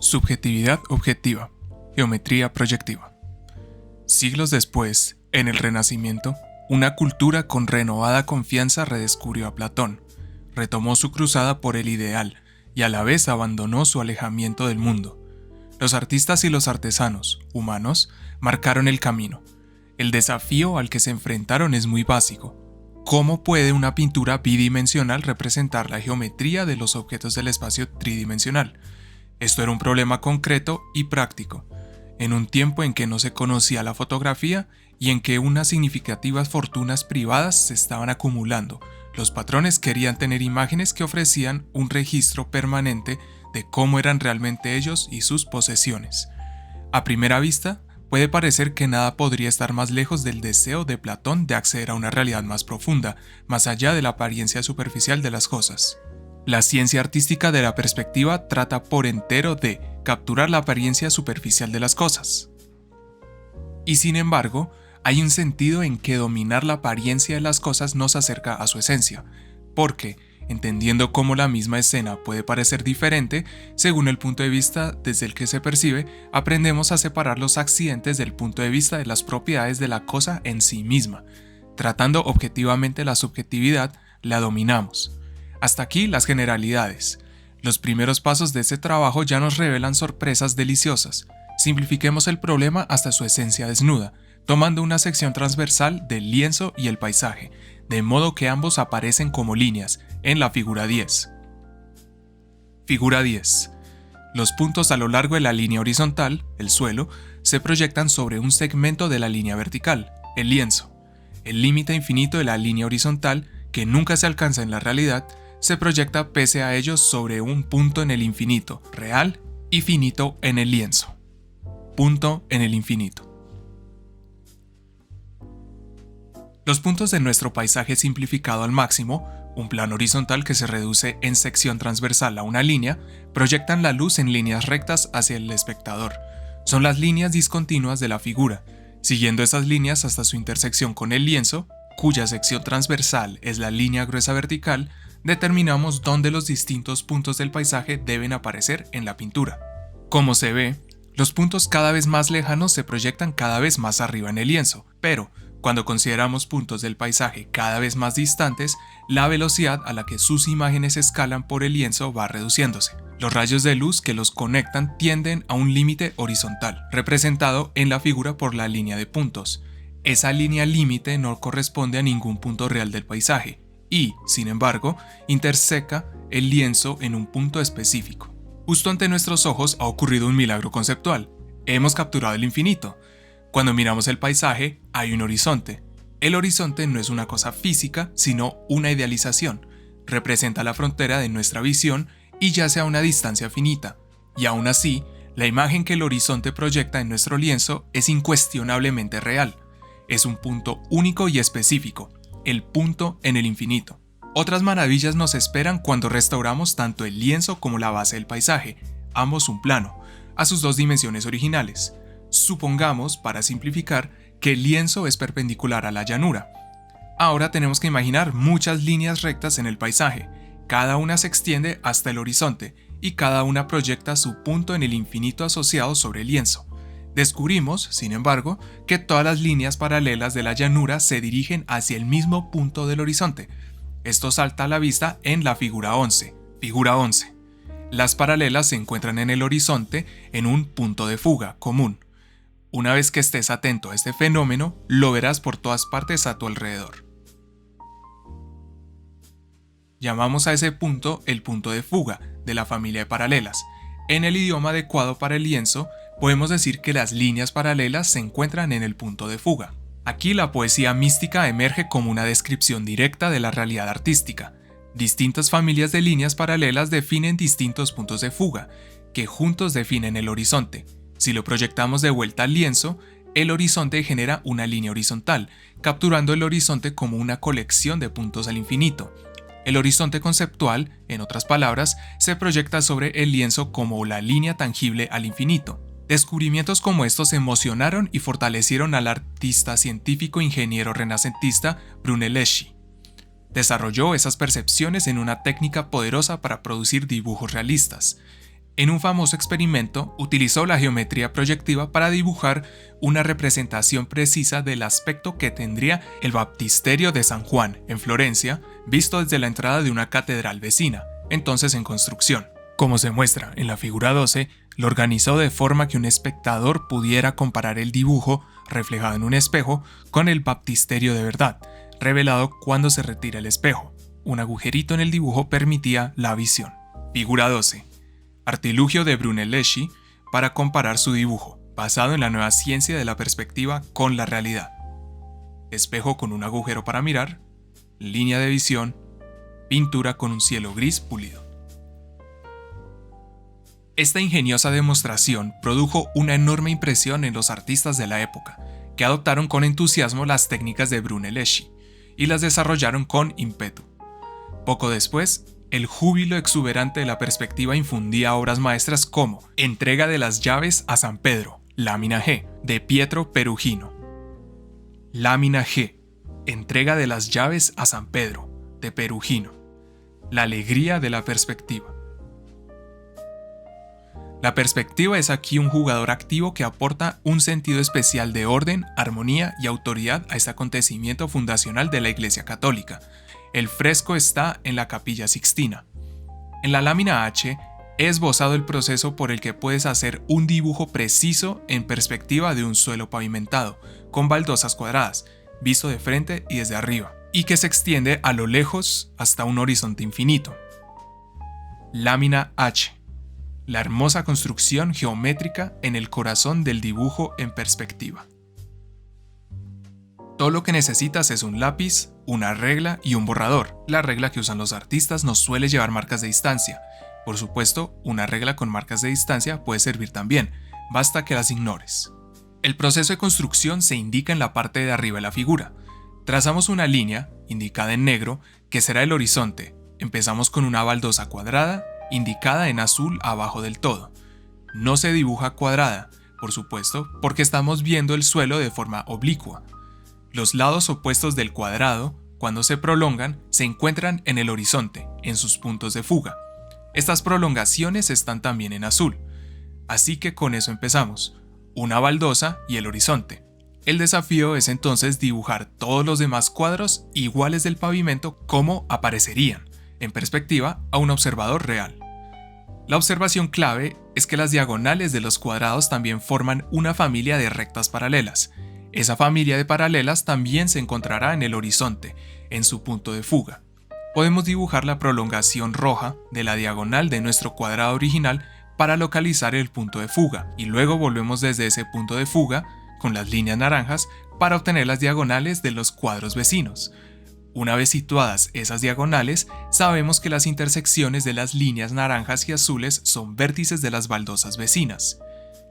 Subjetividad objetiva, geometría proyectiva. Siglos después, en el Renacimiento, una cultura con renovada confianza redescubrió a Platón, retomó su cruzada por el ideal y a la vez abandonó su alejamiento del mundo. Los artistas y los artesanos, humanos, marcaron el camino. El desafío al que se enfrentaron es muy básico. ¿Cómo puede una pintura bidimensional representar la geometría de los objetos del espacio tridimensional? Esto era un problema concreto y práctico, en un tiempo en que no se conocía la fotografía y en que unas significativas fortunas privadas se estaban acumulando. Los patrones querían tener imágenes que ofrecían un registro permanente de cómo eran realmente ellos y sus posesiones. A primera vista, puede parecer que nada podría estar más lejos del deseo de Platón de acceder a una realidad más profunda, más allá de la apariencia superficial de las cosas. La ciencia artística de la perspectiva trata por entero de capturar la apariencia superficial de las cosas. Y sin embargo, hay un sentido en que dominar la apariencia de las cosas nos acerca a su esencia, porque, entendiendo cómo la misma escena puede parecer diferente según el punto de vista desde el que se percibe, aprendemos a separar los accidentes del punto de vista de las propiedades de la cosa en sí misma. Tratando objetivamente la subjetividad, la dominamos. Hasta aquí las generalidades. Los primeros pasos de este trabajo ya nos revelan sorpresas deliciosas. Simplifiquemos el problema hasta su esencia desnuda, tomando una sección transversal del lienzo y el paisaje, de modo que ambos aparecen como líneas, en la figura 10. Figura 10. Los puntos a lo largo de la línea horizontal, el suelo, se proyectan sobre un segmento de la línea vertical, el lienzo. El límite infinito de la línea horizontal, que nunca se alcanza en la realidad, se proyecta pese a ello sobre un punto en el infinito, real y finito en el lienzo. Punto en el infinito. Los puntos de nuestro paisaje simplificado al máximo, un plano horizontal que se reduce en sección transversal a una línea, proyectan la luz en líneas rectas hacia el espectador. Son las líneas discontinuas de la figura. Siguiendo esas líneas hasta su intersección con el lienzo, cuya sección transversal es la línea gruesa vertical, determinamos dónde los distintos puntos del paisaje deben aparecer en la pintura. Como se ve, los puntos cada vez más lejanos se proyectan cada vez más arriba en el lienzo, pero cuando consideramos puntos del paisaje cada vez más distantes, la velocidad a la que sus imágenes escalan por el lienzo va reduciéndose. Los rayos de luz que los conectan tienden a un límite horizontal, representado en la figura por la línea de puntos. Esa línea límite no corresponde a ningún punto real del paisaje y, sin embargo, interseca el lienzo en un punto específico. Justo ante nuestros ojos ha ocurrido un milagro conceptual. Hemos capturado el infinito. Cuando miramos el paisaje, hay un horizonte. El horizonte no es una cosa física, sino una idealización. Representa la frontera de nuestra visión y yace a una distancia finita. Y aún así, la imagen que el horizonte proyecta en nuestro lienzo es incuestionablemente real. Es un punto único y específico, el punto en el infinito. Otras maravillas nos esperan cuando restauramos tanto el lienzo como la base del paisaje, ambos un plano, a sus dos dimensiones originales. Supongamos, para simplificar, que el lienzo es perpendicular a la llanura. Ahora tenemos que imaginar muchas líneas rectas en el paisaje. Cada una se extiende hasta el horizonte y cada una proyecta su punto en el infinito asociado sobre el lienzo. Descubrimos, sin embargo, que todas las líneas paralelas de la llanura se dirigen hacia el mismo punto del horizonte. Esto salta a la vista en la figura 11. Figura 11. Las paralelas se encuentran en el horizonte en un punto de fuga común. Una vez que estés atento a este fenómeno, lo verás por todas partes a tu alrededor. Llamamos a ese punto el punto de fuga de la familia de paralelas. En el idioma adecuado para el lienzo, podemos decir que las líneas paralelas se encuentran en el punto de fuga. Aquí la poesía mística emerge como una descripción directa de la realidad artística. Distintas familias de líneas paralelas definen distintos puntos de fuga, que juntos definen el horizonte. Si lo proyectamos de vuelta al lienzo, el horizonte genera una línea horizontal, capturando el horizonte como una colección de puntos al infinito. El horizonte conceptual, en otras palabras, se proyecta sobre el lienzo como la línea tangible al infinito. Descubrimientos como estos emocionaron y fortalecieron al artista científico ingeniero renacentista Brunelleschi. Desarrolló esas percepciones en una técnica poderosa para producir dibujos realistas. En un famoso experimento, utilizó la geometría proyectiva para dibujar una representación precisa del aspecto que tendría el baptisterio de San Juan, en Florencia, visto desde la entrada de una catedral vecina, entonces en construcción. Como se muestra en la figura 12, lo organizó de forma que un espectador pudiera comparar el dibujo, reflejado en un espejo, con el baptisterio de verdad, revelado cuando se retira el espejo. Un agujerito en el dibujo permitía la visión. Figura 12. Artilugio de Brunelleschi para comparar su dibujo, basado en la nueva ciencia de la perspectiva con la realidad. Espejo con un agujero para mirar, línea de visión, pintura con un cielo gris pulido. Esta ingeniosa demostración produjo una enorme impresión en los artistas de la época, que adoptaron con entusiasmo las técnicas de Brunelleschi y las desarrollaron con ímpetu. Poco después, el júbilo exuberante de la perspectiva infundía obras maestras como Entrega de las llaves a San Pedro, lámina G, de Pietro Perugino. Lámina G, Entrega de las llaves a San Pedro, de Perugino. La alegría de la perspectiva. La perspectiva es aquí un jugador activo que aporta un sentido especial de orden, armonía y autoridad a este acontecimiento fundacional de la Iglesia Católica. El fresco está en la Capilla Sixtina. En la lámina H he esbozado el proceso por el que puedes hacer un dibujo preciso en perspectiva de un suelo pavimentado, con baldosas cuadradas, visto de frente y desde arriba, y que se extiende a lo lejos hasta un horizonte infinito. Lámina H. La hermosa construcción geométrica en el corazón del dibujo en perspectiva. Todo lo que necesitas es un lápiz, una regla y un borrador. La regla que usan los artistas nos suele llevar marcas de distancia. Por supuesto, una regla con marcas de distancia puede servir también, basta que las ignores. El proceso de construcción se indica en la parte de arriba de la figura. Trazamos una línea, indicada en negro, que será el horizonte. Empezamos con una baldosa cuadrada, indicada en azul abajo del todo. No se dibuja cuadrada, por supuesto, porque estamos viendo el suelo de forma oblicua. Los lados opuestos del cuadrado, cuando se prolongan, se encuentran en el horizonte, en sus puntos de fuga. Estas prolongaciones están también en azul. Así que con eso empezamos, una baldosa y el horizonte. El desafío es entonces dibujar todos los demás cuadros iguales del pavimento como aparecerían, en perspectiva, a un observador real. La observación clave es que las diagonales de los cuadrados también forman una familia de rectas paralelas. Esa familia de paralelas también se encontrará en el horizonte, en su punto de fuga. Podemos dibujar la prolongación roja de la diagonal de nuestro cuadrado original para localizar el punto de fuga, y luego volvemos desde ese punto de fuga, con las líneas naranjas, para obtener las diagonales de los cuadros vecinos. Una vez situadas esas diagonales, sabemos que las intersecciones de las líneas naranjas y azules son vértices de las baldosas vecinas.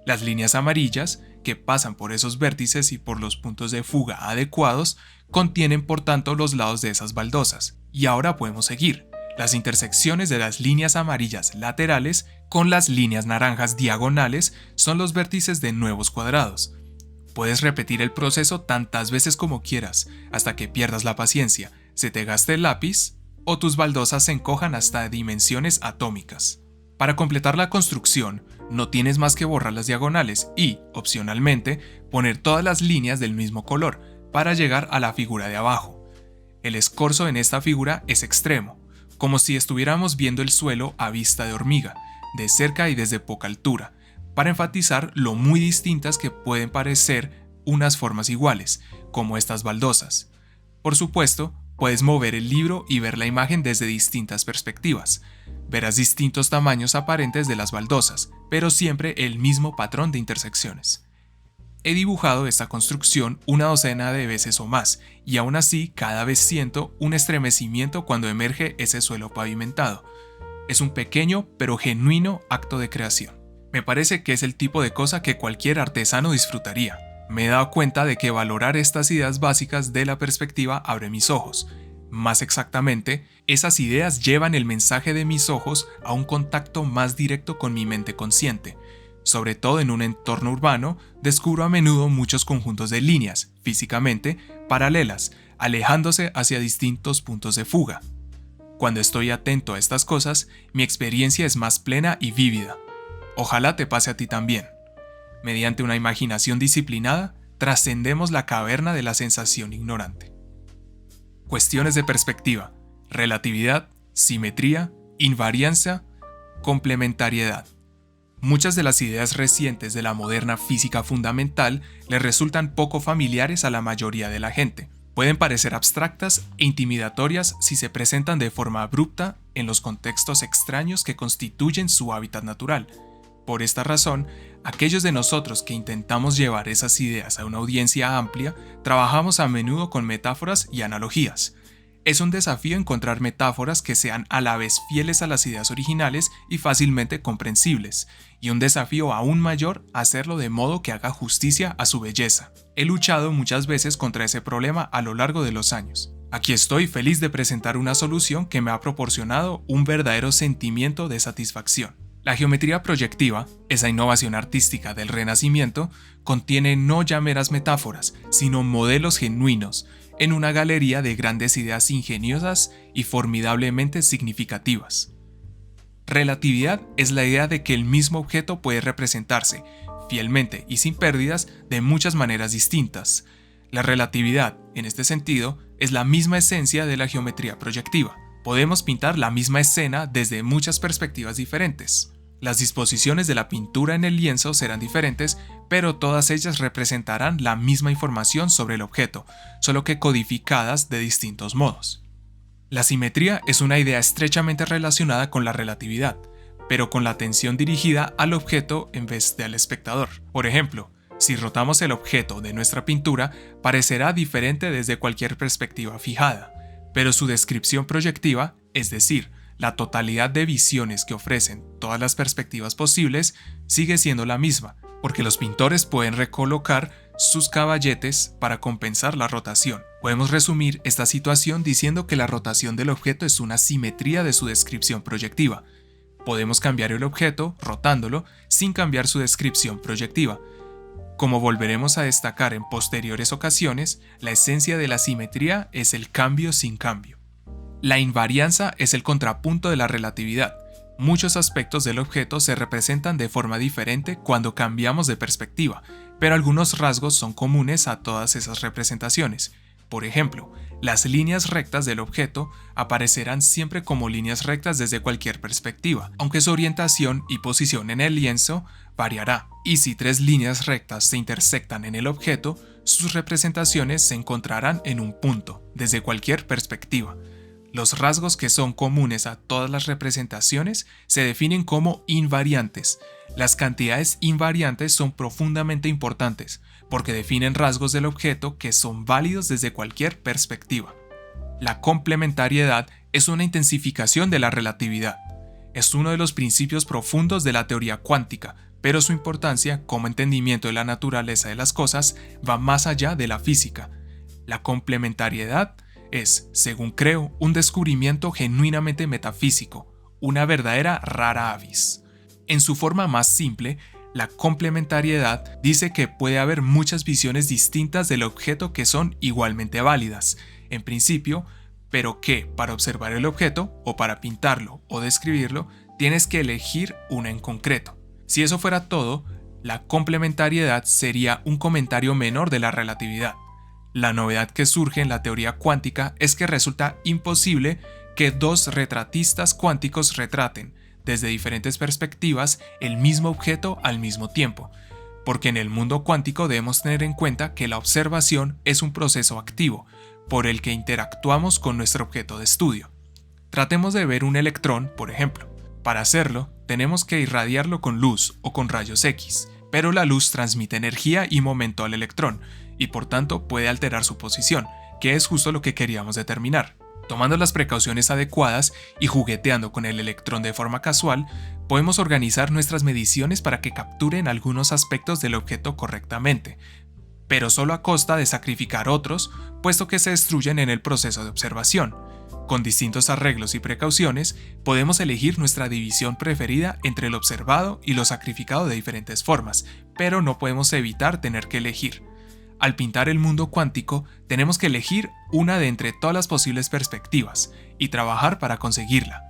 Las líneas amarillas, que pasan por esos vértices y por los puntos de fuga adecuados, contienen por tanto los lados de esas baldosas. Y ahora podemos seguir. Las intersecciones de las líneas amarillas laterales con las líneas naranjas diagonales son los vértices de nuevos cuadrados. Puedes repetir el proceso tantas veces como quieras, hasta que pierdas la paciencia, se te gaste el lápiz o tus baldosas se encojan hasta dimensiones atómicas. Para completar la construcción, no tienes más que borrar las diagonales y, opcionalmente, poner todas las líneas del mismo color para llegar a la figura de abajo. El escorzo en esta figura es extremo, como si estuviéramos viendo el suelo a vista de hormiga, de cerca y desde poca altura, para enfatizar lo muy distintas que pueden parecer unas formas iguales, como estas baldosas. Por supuesto, puedes mover el libro y ver la imagen desde distintas perspectivas. Verás distintos tamaños aparentes de las baldosas, pero siempre el mismo patrón de intersecciones. He dibujado esta construcción una docena de veces o más, y aún así cada vez siento un estremecimiento cuando emerge ese suelo pavimentado. Es un pequeño pero genuino acto de creación. Me parece que es el tipo de cosa que cualquier artesano disfrutaría. Me he dado cuenta de que valorar estas ideas básicas de la perspectiva abre mis ojos. Más exactamente, esas ideas llevan el mensaje de mis ojos a un contacto más directo con mi mente consciente. Sobre todo en un entorno urbano, descubro a menudo muchos conjuntos de líneas, físicamente, paralelas, alejándose hacia distintos puntos de fuga. Cuando estoy atento a estas cosas, mi experiencia es más plena y vívida. Ojalá te pase a ti también. Mediante una imaginación disciplinada, trascendemos la caverna de la sensación ignorante. Cuestiones de perspectiva, relatividad, simetría, invarianza, complementariedad. Muchas de las ideas recientes de la moderna física fundamental le resultan poco familiares a la mayoría de la gente. Pueden parecer abstractas e intimidatorias si se presentan de forma abrupta en los contextos extraños que constituyen su hábitat natural. Por esta razón, aquellos de nosotros que intentamos llevar esas ideas a una audiencia amplia, trabajamos a menudo con metáforas y analogías. Es un desafío encontrar metáforas que sean a la vez fieles a las ideas originales y fácilmente comprensibles, y un desafío aún mayor hacerlo de modo que haga justicia a su belleza. He luchado muchas veces contra ese problema a lo largo de los años. Aquí estoy feliz de presentar una solución que me ha proporcionado un verdadero sentimiento de satisfacción. La geometría proyectiva, esa innovación artística del Renacimiento, contiene no ya meras metáforas, sino modelos genuinos, en una galería de grandes ideas ingeniosas y formidablemente significativas. Relatividad es la idea de que el mismo objeto puede representarse, fielmente y sin pérdidas, de muchas maneras distintas. La relatividad, en este sentido, es la misma esencia de la geometría proyectiva. Podemos pintar la misma escena desde muchas perspectivas diferentes. Las disposiciones de la pintura en el lienzo serán diferentes, pero todas ellas representarán la misma información sobre el objeto, solo que codificadas de distintos modos. La simetría es una idea estrechamente relacionada con la relatividad, pero con la atención dirigida al objeto en vez de al espectador. Por ejemplo, si rotamos el objeto de nuestra pintura, parecerá diferente desde cualquier perspectiva fijada, pero su descripción proyectiva, es decir, la totalidad de visiones que ofrecen todas las perspectivas posibles, sigue siendo la misma, porque los pintores pueden recolocar sus caballetes para compensar la rotación. Podemos resumir esta situación diciendo que la rotación del objeto es una simetría de su descripción proyectiva. Podemos cambiar el objeto rotándolo sin cambiar su descripción proyectiva. Como volveremos a destacar en posteriores ocasiones, la esencia de la simetría es el cambio sin cambio. La invarianza es el contrapunto de la relatividad. Muchos aspectos del objeto se representan de forma diferente cuando cambiamos de perspectiva, pero algunos rasgos son comunes a todas esas representaciones. Por ejemplo, las líneas rectas del objeto aparecerán siempre como líneas rectas desde cualquier perspectiva, aunque su orientación y posición en el lienzo variará. Y si tres líneas rectas se intersectan en el objeto, sus representaciones se encontrarán en un punto, desde cualquier perspectiva. Los rasgos que son comunes a todas las representaciones se definen como invariantes. Las cantidades invariantes son profundamente importantes, porque definen rasgos del objeto que son válidos desde cualquier perspectiva. La complementariedad es una intensificación de la relatividad. Es uno de los principios profundos de la teoría cuántica, pero su importancia como entendimiento de la naturaleza de las cosas va más allá de la física. La complementariedad es, según creo, un descubrimiento genuinamente metafísico, una verdadera rara avis. En su forma más simple, la complementariedad dice que puede haber muchas visiones distintas del objeto que son igualmente válidas, en principio, pero que para observar el objeto, o para pintarlo o describirlo, tienes que elegir una en concreto. Si eso fuera todo, la complementariedad sería un comentario menor de la relatividad. La novedad que surge en la teoría cuántica es que resulta imposible que dos retratistas cuánticos retraten, desde diferentes perspectivas, el mismo objeto al mismo tiempo, porque en el mundo cuántico debemos tener en cuenta que la observación es un proceso activo, por el que interactuamos con nuestro objeto de estudio. Tratemos de ver un electrón, por ejemplo. Para hacerlo, tenemos que irradiarlo con luz o con rayos X, pero la luz transmite energía y momento al electrón, y por tanto puede alterar su posición, que es justo lo que queríamos determinar. Tomando las precauciones adecuadas y jugueteando con el electrón de forma casual, podemos organizar nuestras mediciones para que capturen algunos aspectos del objeto correctamente, pero solo a costa de sacrificar otros, puesto que se destruyen en el proceso de observación. Con distintos arreglos y precauciones, podemos elegir nuestra división preferida entre el observado y lo sacrificado de diferentes formas, pero no podemos evitar tener que elegir. Al pintar el mundo cuántico, tenemos que elegir una de entre todas las posibles perspectivas y trabajar para conseguirla.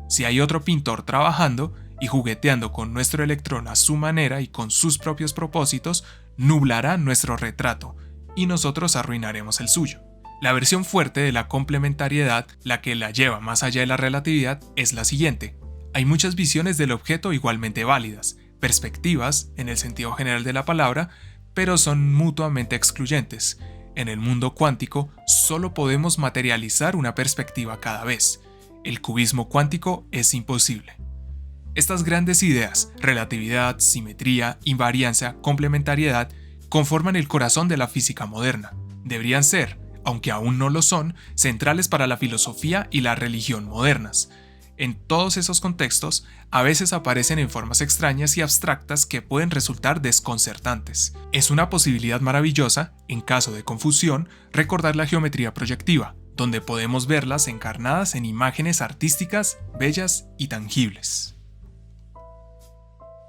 Si hay otro pintor trabajando, y jugueteando con nuestro electrón a su manera y con sus propios propósitos, nublará nuestro retrato y nosotros arruinaremos el suyo. La versión fuerte de la complementariedad, la que la lleva más allá de la relatividad, es la siguiente. Hay muchas visiones del objeto igualmente válidas, perspectivas, en el sentido general de la palabra, pero son mutuamente excluyentes. En el mundo cuántico, solo podemos materializar una perspectiva cada vez. El cubismo cuántico es imposible. Estas grandes ideas, relatividad, simetría, invariancia, complementariedad, conforman el corazón de la física moderna. Deberían ser, aunque aún no lo son, centrales para la filosofía y la religión modernas. En todos esos contextos, a veces aparecen en formas extrañas y abstractas que pueden resultar desconcertantes. Es una posibilidad maravillosa, en caso de confusión, recordar la geometría proyectiva, donde podemos verlas encarnadas en imágenes artísticas, bellas y tangibles.